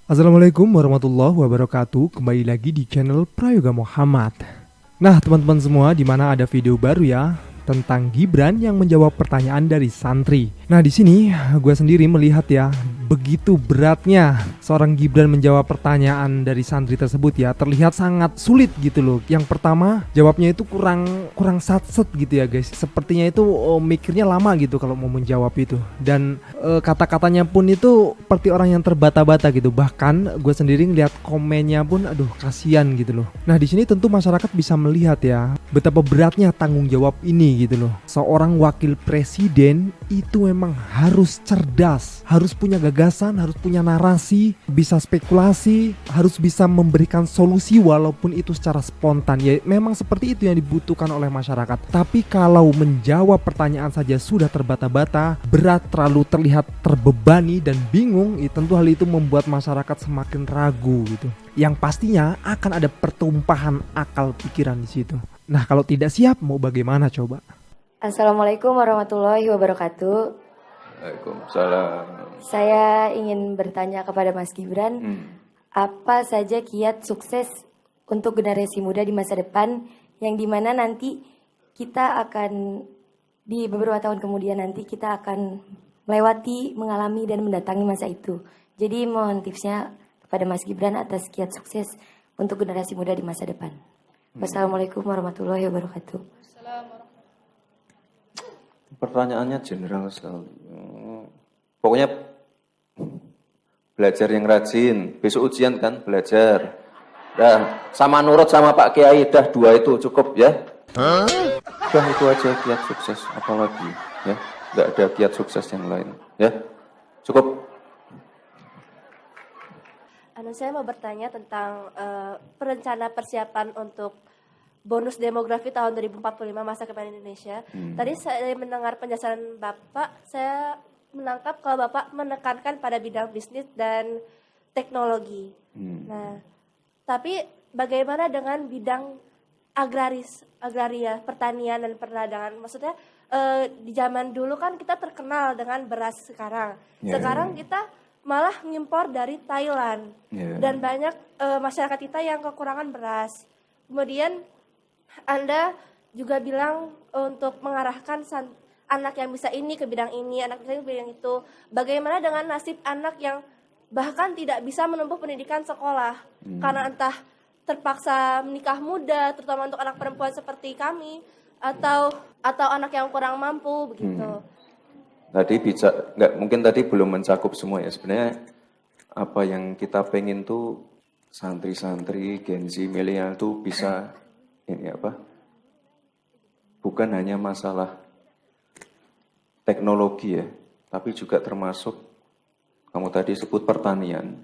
Assalamualaikum warahmatullahi wabarakatuh. Kembali lagi di channel Prayoga Muhammad. Nah, teman-teman semua, di mana ada video baru ya tentang Gibran yang menjawab pertanyaan dari santri. Nah, di sini gue sendiri melihat ya begitu beratnya seorang Gibran menjawab pertanyaan dari santri tersebut ya, terlihat sangat sulit gitu loh. Yang pertama, jawabnya itu kurang satset gitu ya guys. Sepertinya itu mikirnya lama gitu kalau mau menjawab itu. Dan kata-katanya pun itu seperti orang yang terbata-bata gitu. Bahkan gue sendiri ngeliat komennya pun aduh kasihan gitu loh. Nah, di sini tentu masyarakat bisa melihat ya betapa beratnya tanggung jawab ini gitu loh. Seorang wakil presiden itu memang harus cerdas, harus punya gagasan, harus punya narasi, bisa spekulasi, harus bisa memberikan solusi walaupun itu secara spontan. Ya memang seperti itu yang dibutuhkan oleh masyarakat. Tapi kalau menjawab pertanyaan saja sudah terbata-bata, berat, terlalu terlihat terbebani dan bingung, tentu hal itu membuat masyarakat semakin ragu gitu. Yang pastinya akan ada pertumpahan akal pikiran di situ. Nah, kalau tidak siap mau bagaimana coba? Assalamualaikum warahmatullahi wabarakatuh. Waalaikumsalam. Saya ingin bertanya kepada Mas Gibran, apa saja kiat sukses untuk generasi muda di masa depan yang dimana nanti kita akan di beberapa tahun kemudian nanti kita akan melewati, mengalami dan mendatangi masa itu. Jadi mohon tipsnya kepada Mas Gibran atas kiat sukses untuk generasi muda di masa depan. Wassalamualaikum warahmatullahi wabarakatuh. Pertanyaannya general sekali. Pokoknya belajar yang rajin. Besok ujian kan, belajar. Dah, sama nurut sama Pak Kiai, dah dua itu cukup ya. Dah itu aja kiat sukses, apalagi ya. Nggak ada kiat sukses yang lain ya. Cukup. Saya mau bertanya tentang perencana persiapan untuk bonus demografi tahun 2045 masa depan Indonesia. Tadi saya mendengar penjelasan Bapak, saya menangkap kalau Bapak menekankan pada bidang bisnis dan teknologi. Nah, tapi bagaimana dengan bidang agraria, pertanian dan perdagangan? Maksudnya di zaman dulu kan kita terkenal dengan beras sekarang. Sekarang kita malah ngimpor dari Thailand. Dan banyak masyarakat kita yang kekurangan beras. Kemudian Anda juga bilang untuk mengarahkan anak yang bisa ini ke bidang ini, anak yang bisa ke bidang itu. Bagaimana dengan nasib anak yang bahkan tidak bisa menempuh pendidikan sekolah karena entah terpaksa menikah muda, terutama untuk anak perempuan seperti kami, atau anak yang kurang mampu begitu. Tadi mungkin tadi belum mencakup semua ya. Sebenarnya apa yang kita pengen tuh santri-santri, Gen Z, milenial tuh bisa ini apa? Bukan hanya masalah teknologi ya, tapi juga termasuk kamu tadi sebut pertanian.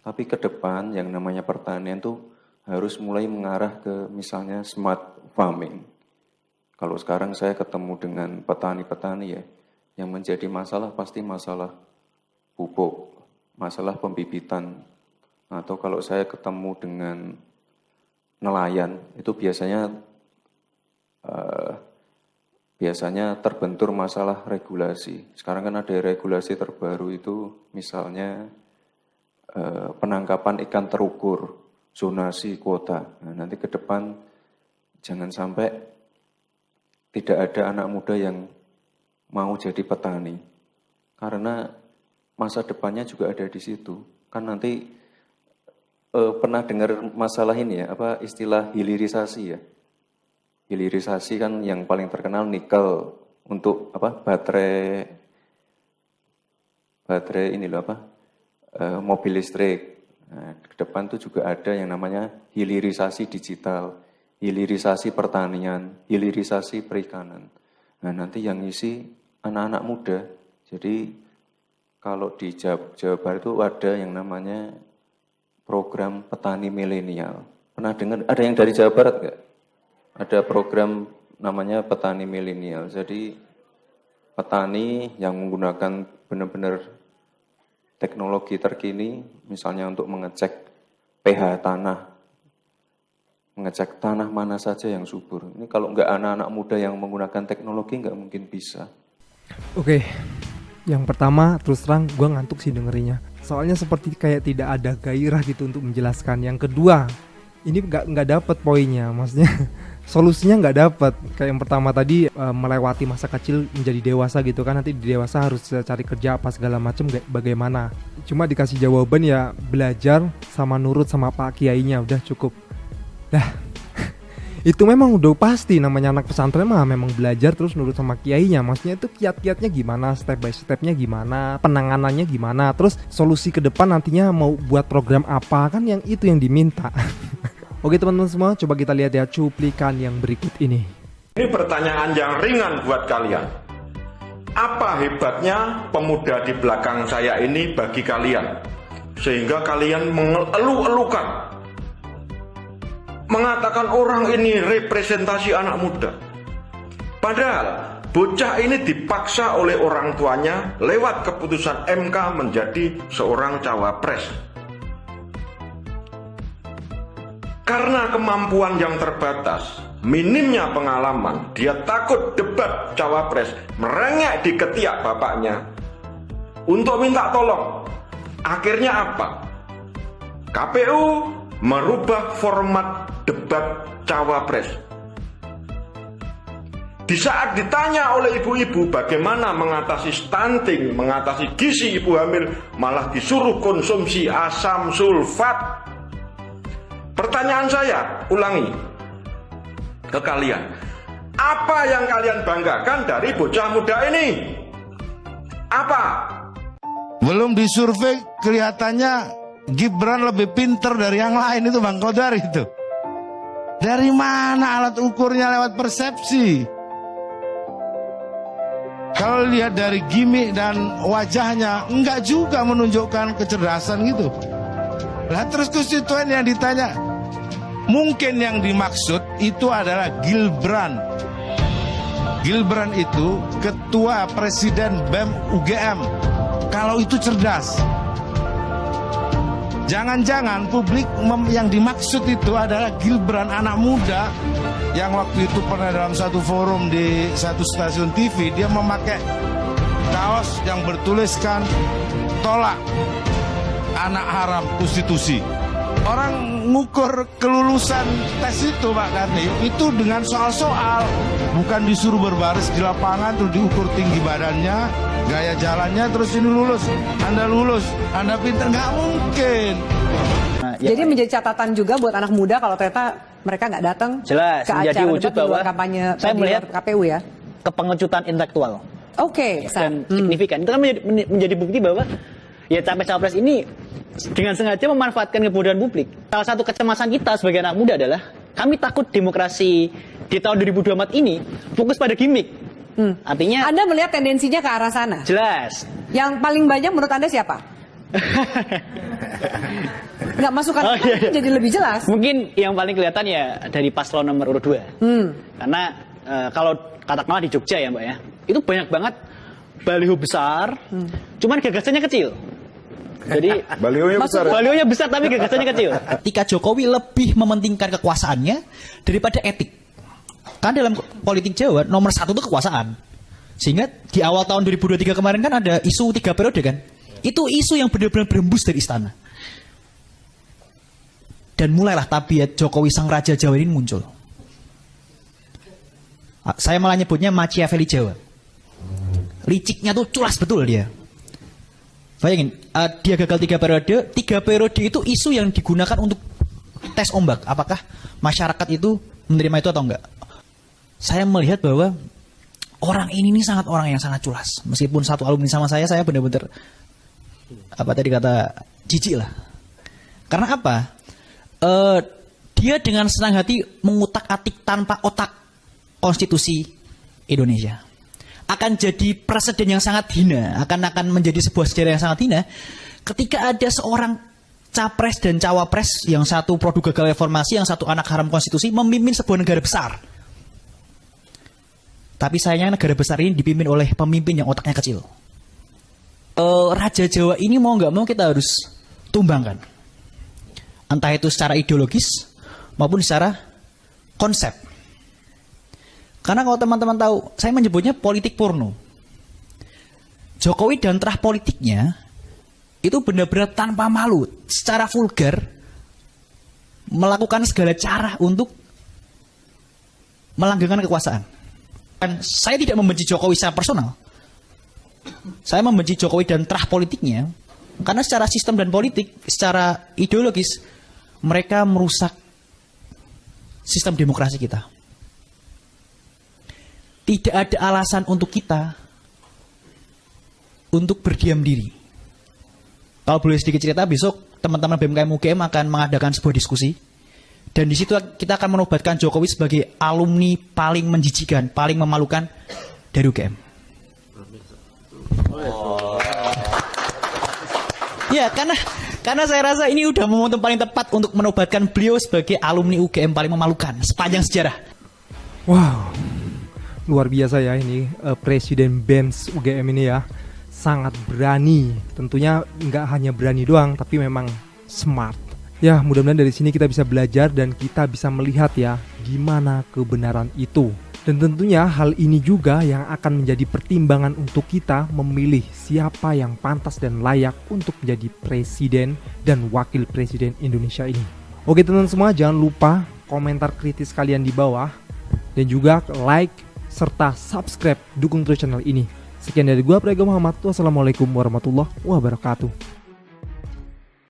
Tapi ke depan yang namanya pertanian tuh harus mulai mengarah ke misalnya smart farming. Kalau sekarang saya ketemu dengan petani-petani ya, yang menjadi masalah pasti masalah pupuk, masalah pembibitan. Atau kalau saya ketemu dengan nelayan, itu biasanya terbentur masalah regulasi. Sekarang kan ada regulasi terbaru itu misalnya penangkapan ikan terukur, zonasi kuota. Nah, nanti ke depan jangan sampai tidak ada anak muda yang mau jadi petani, karena masa depannya juga ada di situ. Kan nanti pernah dengar masalah ini ya, apa istilah hilirisasi ya? Hilirisasi kan yang paling terkenal nikel untuk apa? Baterai ini loh apa? Mobil listrik. Nah, ke depan tuh juga ada yang namanya hilirisasi digital, hilirisasi pertanian, hilirisasi perikanan. Nah, nanti yang ngisi anak-anak muda. Jadi kalau di Jawa Barat itu ada yang namanya program petani milenial. Pernah dengar? Ada yang dari Jawa Barat nggak? Ada program namanya petani milenial. Jadi petani yang menggunakan benar-benar teknologi terkini, misalnya untuk mengecek pH tanah, mengecek tanah mana saja yang subur. Ini kalau nggak anak-anak muda yang menggunakan teknologi nggak mungkin bisa. Oke, yang pertama terus terang gue ngantuk sih dengerinnya. Soalnya seperti kayak tidak ada gairah gitu untuk menjelaskan. Yang kedua, ini nggak dapat poinnya, maksudnya solusinya nggak dapat. Kayak yang pertama tadi, melewati masa kecil menjadi dewasa gitu kan, nanti di dewasa harus cari kerja apa segala macam, bagaimana. Cuma dikasih jawaban ya belajar sama nurut sama pak kiainya, udah cukup. Dah. Itu memang udah pasti, namanya anak pesantren mah memang belajar terus nurut sama kiainya. Maksudnya itu kiat-kiatnya gimana, step by stepnya gimana, penanganannya gimana, terus solusi ke depan nantinya mau buat program apa, kan yang itu yang diminta. Oke teman-teman semua, coba kita lihat ya cuplikan yang berikut ini. Ini pertanyaan yang ringan buat kalian. Apa hebatnya pemuda di belakang saya ini bagi kalian, sehingga kalian mengeluh-elukan, mengatakan orang ini representasi anak muda? Padahal bocah ini dipaksa oleh orang tuanya lewat keputusan MK menjadi seorang cawapres. Karena kemampuan yang terbatas, minimnya pengalaman, dia takut debat cawapres, merengek di ketiak bapaknya untuk minta tolong. Akhirnya apa? KPU merubah format debat cawapres. Di saat ditanya oleh ibu-ibu bagaimana mengatasi stunting, mengatasi gizi ibu hamil, malah disuruh konsumsi asam sulfat. Pertanyaan saya, ulangi ke kalian, apa yang kalian banggakan dari bocah muda ini? Apa? Belum disurvei, kelihatannya Gibran lebih pinter dari yang lain itu, Bang Kodar itu. Dari mana alat ukurnya? Lewat persepsi. Kalau lihat dari gimmick dan wajahnya, enggak juga menunjukkan kecerdasan gitu. Lah terus konstituen yang ditanya, mungkin yang dimaksud itu adalah Gilbran. Gilbran itu ketua presiden BEM UGM. Kalau itu cerdas. Jangan-jangan publik yang dimaksud itu adalah Gilbran, anak muda yang waktu itu pernah dalam satu forum di satu stasiun TV, dia memakai kaos yang bertuliskan tolak anak haram konstitusi. Orang ngukur kelulusan tes itu Pak Karni itu dengan soal-soal, bukan disuruh berbaris di lapangan terus diukur tinggi badannya, gaya jalannya, terus ini lulus, Anda pintar, nggak mungkin. Nah, ya, jadi menjadi catatan juga buat anak muda kalau ternyata mereka nggak datang jelas ke menjadi acara wujud debat di luar bahwa kampanye saya melihat KPU ya, kepengecutan intelektual. Oke, dan signifikan. Itu kan menjadi bukti bahwa ya capres-capres ini dengan sengaja memanfaatkan kebodohan publik. Salah satu kecemasan kita sebagai anak muda adalah kami takut demokrasi di tahun 2024 ini fokus pada gimmick. Artinya Anda melihat tendensinya ke arah sana. Jelas. Yang paling banyak menurut Anda siapa? Nggak masukkan iya. Jadi lebih jelas. Mungkin yang paling kelihatan ya dari paslon nomor urut 2. Karena kalau katakanlah di Jogja ya Mbak ya, itu banyak banget baliho besar, cuman gagasannya kecil. Jadi balihonya besar tapi gagasannya kecil. Ketika Jokowi lebih mementingkan kekuasaannya daripada etik. Kan dalam politik Jawa nomor 1 itu kekuasaan. Sehingga di awal tahun 2023 kemarin kan ada isu 3 periode kan. Itu isu yang benar-benar berembus dari istana. Dan mulailah tabiat Jokowi sang raja Jawa ini muncul. Saya malah nyebutnya Machiavelli Jawa. Liciknya tuh culas betul dia. Bayangin, dia gagal 3 periode. 3 periode itu isu yang digunakan untuk tes ombak. Apakah masyarakat itu menerima itu atau enggak? Saya melihat bahwa orang ini sangat orang yang sangat culas. Meskipun satu alumni sama saya benar-benar apa tadi kata jijik lah. Karena apa? Dia dengan senang hati mengutak-atik tanpa otak konstitusi Indonesia. Akan jadi presiden yang sangat hina, akan menjadi sebuah sejarah yang sangat hina ketika ada seorang capres dan cawapres, yang satu produk gagal reformasi, yang satu anak haram konstitusi, memimpin sebuah negara besar. Tapi sayangnya negara besar ini dipimpin oleh pemimpin yang otaknya kecil. Raja Jawa ini mau nggak mau kita harus tumbangkan, entah itu secara ideologis maupun secara konsep. Karena kalau teman-teman tahu, saya menyebutnya politik porno. Jokowi dan terah politiknya itu benar-benar tanpa malu, secara vulgar melakukan segala cara untuk melanggengkan kekuasaan. Dan saya tidak membenci Jokowi secara personal. Saya membenci Jokowi dan terah politiknya karena secara sistem dan politik, secara ideologis mereka merusak sistem demokrasi kita. Tidak ada alasan untuk kita untuk berdiam diri. Kalau boleh sedikit cerita, besok teman-teman BMKM UGM akan mengadakan sebuah diskusi. Dan di situ kita akan menobatkan Jokowi sebagai alumni paling menjijikan, paling memalukan dari UGM. Ya, karena saya rasa ini udah momentum paling tepat untuk menobatkan beliau sebagai alumni UGM paling memalukan sepanjang sejarah. Wow, luar biasa ya ini Presiden BEMS UGM ini ya. Sangat berani, tentunya nggak hanya berani doang, tapi memang smart. Ya, mudah-mudahan dari sini kita bisa belajar dan kita bisa melihat ya gimana kebenaran itu. Dan tentunya hal ini juga yang akan menjadi pertimbangan untuk kita memilih siapa yang pantas dan layak untuk menjadi presiden dan wakil presiden Indonesia ini. Oke teman-teman semua, jangan lupa komentar kritis kalian di bawah dan juga like serta subscribe, dukung terus channel ini. Sekian dari gua, Prayoga Muhammad. Wassalamualaikum warahmatullahi wabarakatuh.